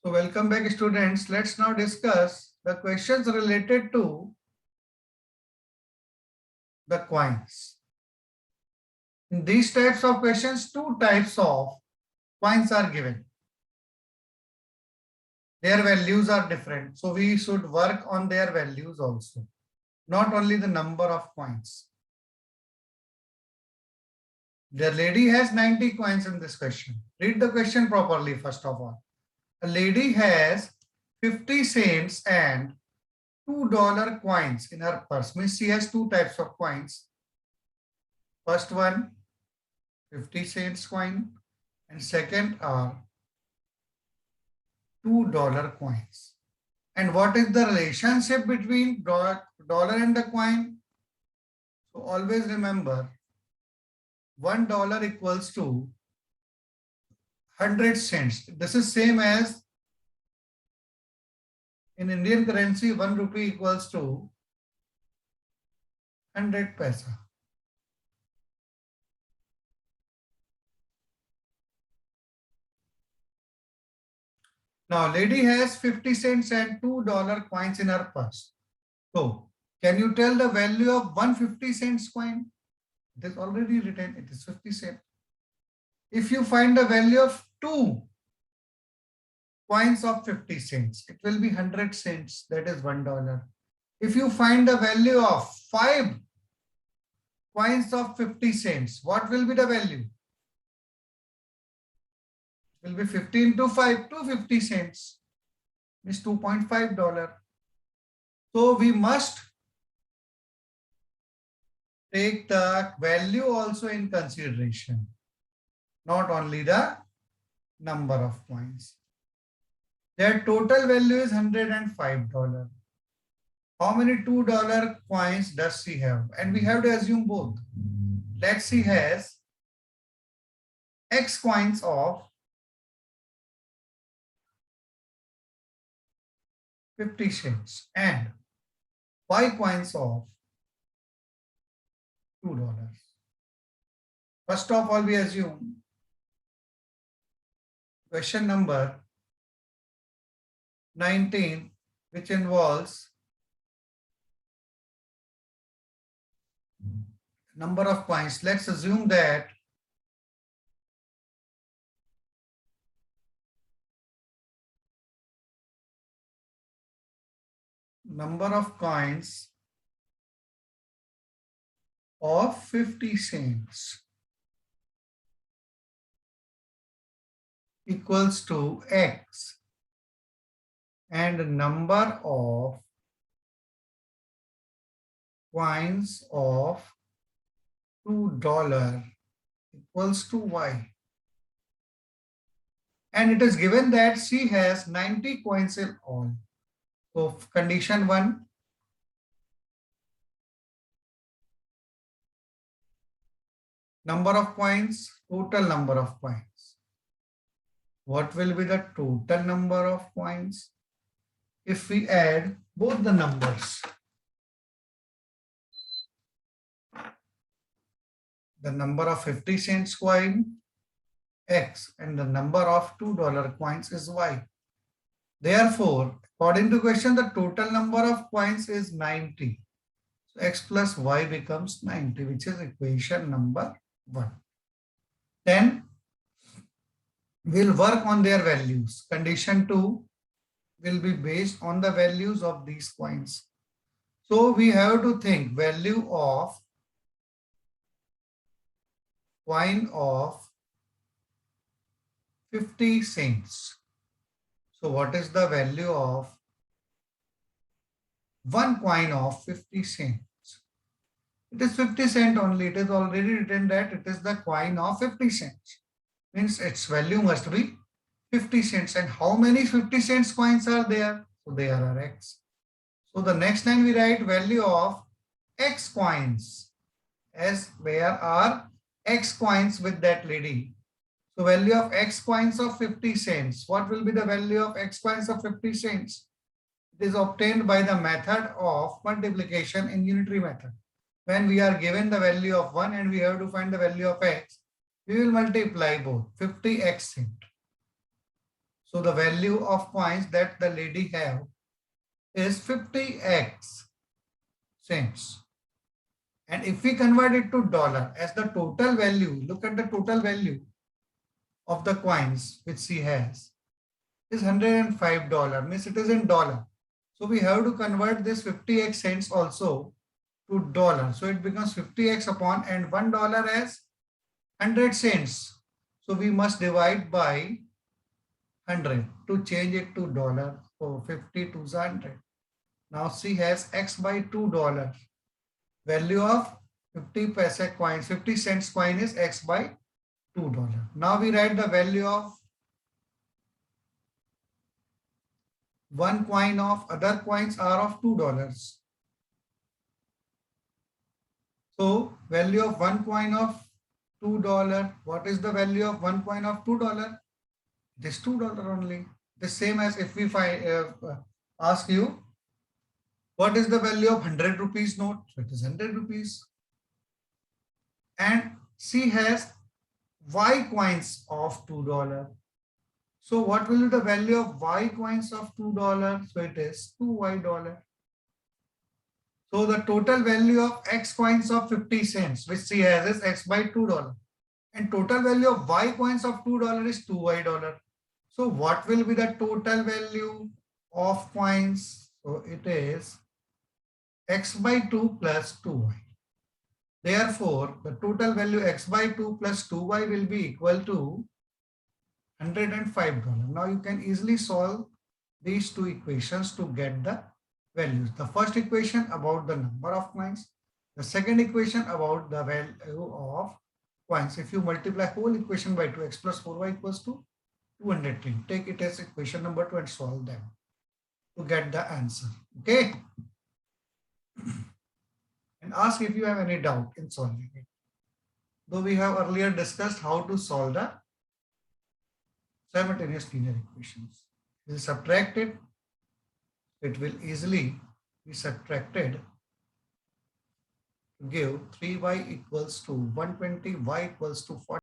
So welcome back students. Let's now discuss the questions related to the coins. In these types of questions, two types of coins are given. Their values are different. So we should work on their values also, not only the number of coins. The lady has 90 coins in this question. Read the question properly first of all. A lady has 50 cents and $2 coins in her purse. Means she has two types of coins. First one, 50 cents coin, and second are $2 coins. And what is the relationship between dollar and the coin? So always remember, $1 equals to 100 cents. This is same as in Indian currency, 1 rupee equals to 100 paisa. Now, lady has 50 cents and $2 coins in her purse. So, can you tell the value of 150 cents coin? It is already written, it is 50 cents. If you find the value of two coins of 50 cents, it will be 100 cents, that is $1. If you find the value of 5 coins of 50 cents, what will be the value? It will be 15 to 5, 250 cents, means $2.5. So we must take the value also in consideration, not only the number of coins. Their total value is $105. How many $2 coins does she have? And we have to assume both. Let's see, has X coins of 50 cents and Y coins of $2. First of all, we assume question number 19, which involves number of coins. Let's assume that number of coins of 50 cents equals to X and number of coins of $2 equals to Y. And it is given that she has 90 coins in all. So condition 1, number of coins, total number of coins. What will be the total number of coins? If we add both the numbers, the number of 50 cents coin X and the number of $2 coins is Y. Therefore, according to question, the total number of coins is 90. So X plus Y becomes 90, which is equation number 1. Then we'll work on their values. Condition 2 will be based on the values of these coins. So we have to think value of coin of 50 cents. So what is the value of one coin of 50 cents? It is 50 cents only. It is already written that it is the coin of 50 cents. Means its value must be 50 cents. And how many 50 cents coins are there? So there are X. So the next line we write value of X coins, as there are X coins with that lady. So value of X coins of 50 cents. What will be the value of X coins of 50 cents? It is obtained by the method of multiplication in unitary method. When we are given the value of 1 and we have to find the value of X, we will multiply both 50X cent. So the value of coins that the lady have is 50x cents. And if we convert it to dollar as the total value, look at the total value of the coins which she has is $105, means it is in dollar. So we have to convert this 50x cents also to dollar. So it becomes 50x upon and $1 as 100 cents. So we must divide by 100 to change it to dollar. So 50 to 100. Now she has x by $2. Value of 50 paise coins, 50 cents coin is x by $2. Now we write the value of one coin of other coins are of $2. So value of one coin of $2. What is the value of one coin of $2? This $2 only. The same as if we ask you, what is the value of 100 rupees note? So it is 100 rupees. And she has Y coins of $2. So what will be the value of Y coins of $2? So it is $2Y. So the total value of X coins of 50 cents, which she has, is X by $2. And total value of Y coins of $2 is $2Y. So what will be the total value of coins? So it is X by 2 plus 2Y. Therefore, the total value X by 2 plus 2Y will be equal to $105. Now you can easily solve these two equations to get the values. The first equation about the number of coins. The second equation about the value of coins. If you multiply whole equation by 2, x plus 4y equals to 210. Take it as equation number 2 and solve them to get the answer. Okay. And ask if you have any doubt in solving it. Though we have earlier discussed how to solve the simultaneous linear equations. We'll subtract it. It will easily be subtracted to give 3y equals to 120, y equals to 40.